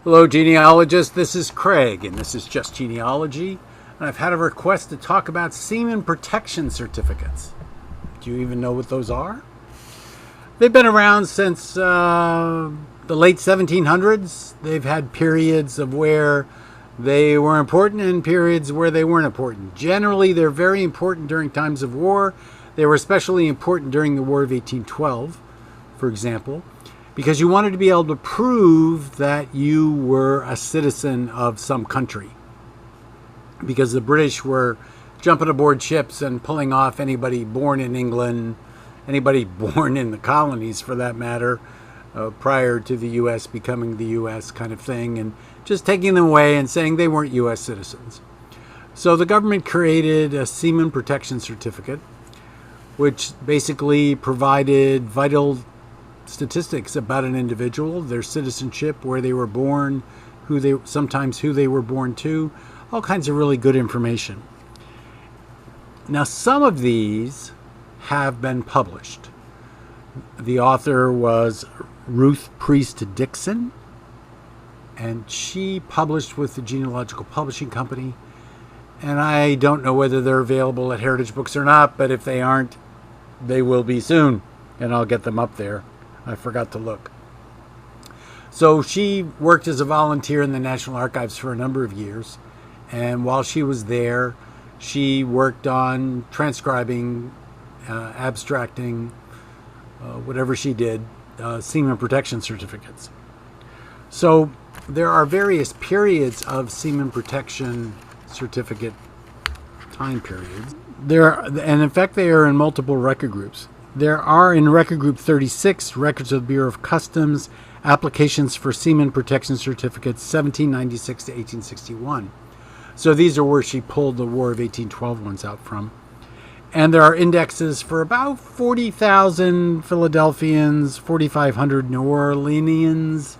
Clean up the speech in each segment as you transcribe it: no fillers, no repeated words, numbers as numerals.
Hello, genealogist. This is Craig, and this is Just Genealogy. And I've had a request to talk about Seaman Protection Certificates. Do you even know what those are? They've been around since the late 1700s. They've had periods of where they were important and periods where they weren't important. Generally, they're very important during times of war. They were especially important during the War of 1812, for example, because you wanted to be able to prove that you were a citizen of some country. Because the British were jumping aboard ships and pulling off anybody born in England, anybody born in the colonies for that matter, prior to the U.S. becoming the U.S. kind of thing, and just taking them away and saying they weren't U.S. citizens. So the government created a Seaman Protection Certificate, which basically provided vital statistics about an individual, their citizenship, where they were born, sometimes who they were born to, all kinds of really good information. Now, some of these have been published. The author was Ruth Dixon, and she published with the Genealogical Publishing Company. And I don't know whether they're available at Heritage Books or not, but if they aren't, they will be soon, and I'll get them up there. I forgot to look. So she worked as a volunteer in the National Archives for a number of years. And while she was there, she worked on transcribing, abstracting, whatever she did, Seaman Protection Certificates. So there are various periods of Seaman Protection Certificate time periods. And in fact, they are in multiple record groups. There are in Record Group 36 records of the Bureau of Customs, applications for Seaman Protection Certificates 1796 to 1861. So these are where she pulled the War of 1812 ones out from. And there are indexes for about 40,000 Philadelphians, 4,500 New Orleanians,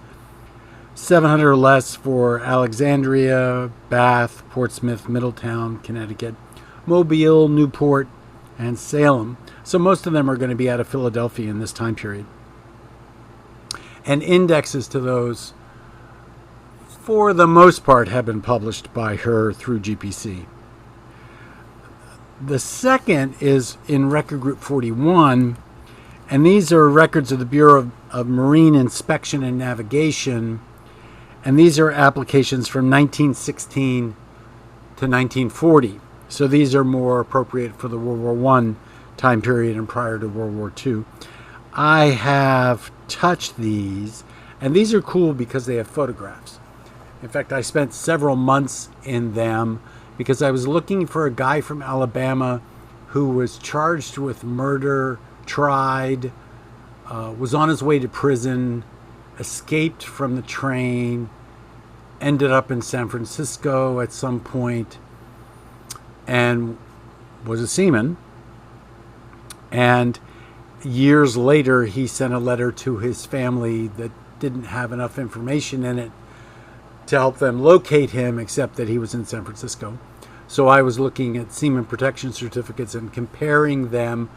700 or less for Alexandria, Bath, Portsmouth, Middletown, Connecticut, Mobile, Newport, and Salem. So most of them are going to be out of Philadelphia in this time period. And indexes to those, for the most part, have been published by her through GPC. The second is in Record Group 41, and these are records of the Bureau of Marine Inspection and Navigation, and these are applications from 1916 to 1940. So these are more appropriate for the World War I time period and prior to World War II. I have touched these, and these are cool because they have photographs. In fact, I spent several months in them because I was looking for a guy from Alabama who was charged with murder, tried, was on his way to prison, escaped from the train, ended up in San Francisco at some point, and was a seaman. And years later, he sent a letter to his family that didn't have enough information in it to help them locate him, except that he was in San Francisco. So I was looking at Seaman Protection Certificates and comparing them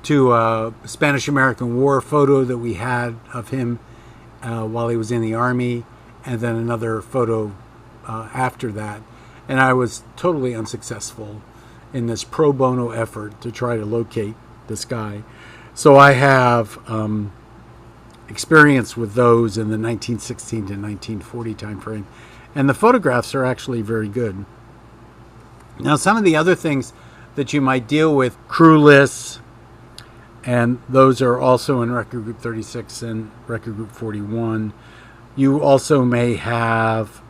to a Spanish-American War photo that we had of him while he was in the Army, and then another photo after that. And I was totally unsuccessful in this pro bono effort to try to locate this guy. So I have experience with those in the 1916 to 1940 time frame. And the photographs are actually very good. Now, some of the other things that you might deal with, crew lists, and those are also in Record Group 36 and Record Group 41. You also may have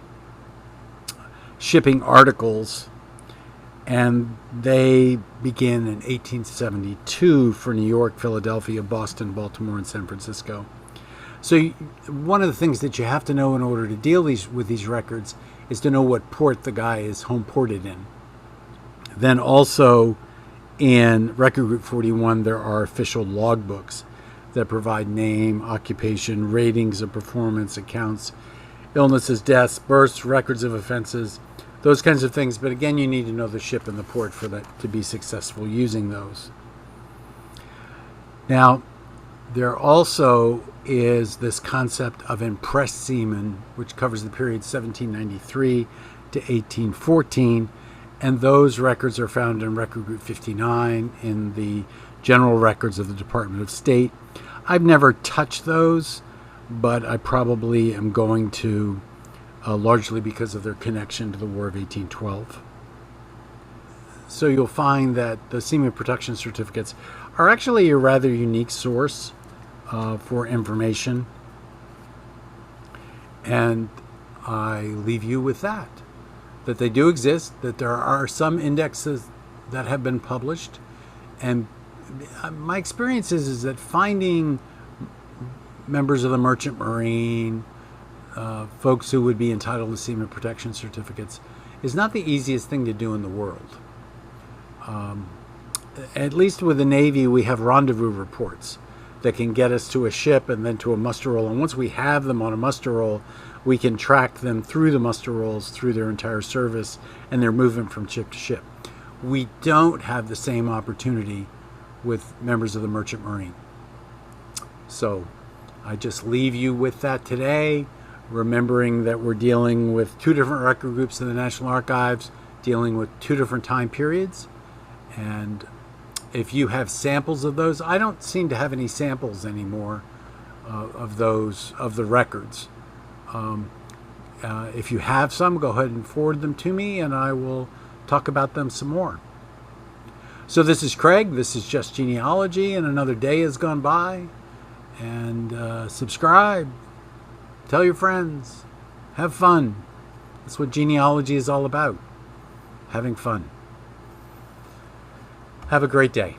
shipping articles, and they begin in 1872 for New York, Philadelphia, Boston, Baltimore, and San Francisco. So one of the things that you have to know in order to deal with these records is to know what port the guy is home ported in. Then also in Record Group 41, there are official logbooks that provide name, occupation, ratings of performance, accounts, illnesses, deaths, births, records of offenses, those kinds of things. But again, you need to know the ship and the port for that to be successful using those. Now, there are also is this concept of impressed seamen, which covers the period 1793 to 1814, and those records are found in Record Group 59 in the General Records of the Department of State. I've never touched those, but I probably am going to, largely because of their connection to the War of 1812. So you'll find that the Seaman Protection Certificates are actually a rather unique source for information. And I leave you with that they do exist, that there are some indexes that have been published. And my experience is that finding members of the Merchant Marine, folks who would be entitled to Seaman Protection Certificates, is not the easiest thing to do in the world. At least with the Navy, we have rendezvous reports that can get us to a ship and then to a muster roll. And once we have them on a muster roll, we can track them through the muster rolls, through their entire service, and their movement from ship to ship. We don't have the same opportunity with members of the Merchant Marine. So I just leave you with that today, remembering that we're dealing with two different record groups in the National Archives, dealing with two different time periods. And if you have samples of those, I don't seem to have any samples anymore of those, of the records. If you have some, go ahead and forward them to me, and I will talk about them some more. So this is Craig. This is Just Genealogy, and another day has gone by. And subscribe. Tell your friends. Have fun. That's what genealogy is all about. Having fun. Have a great day.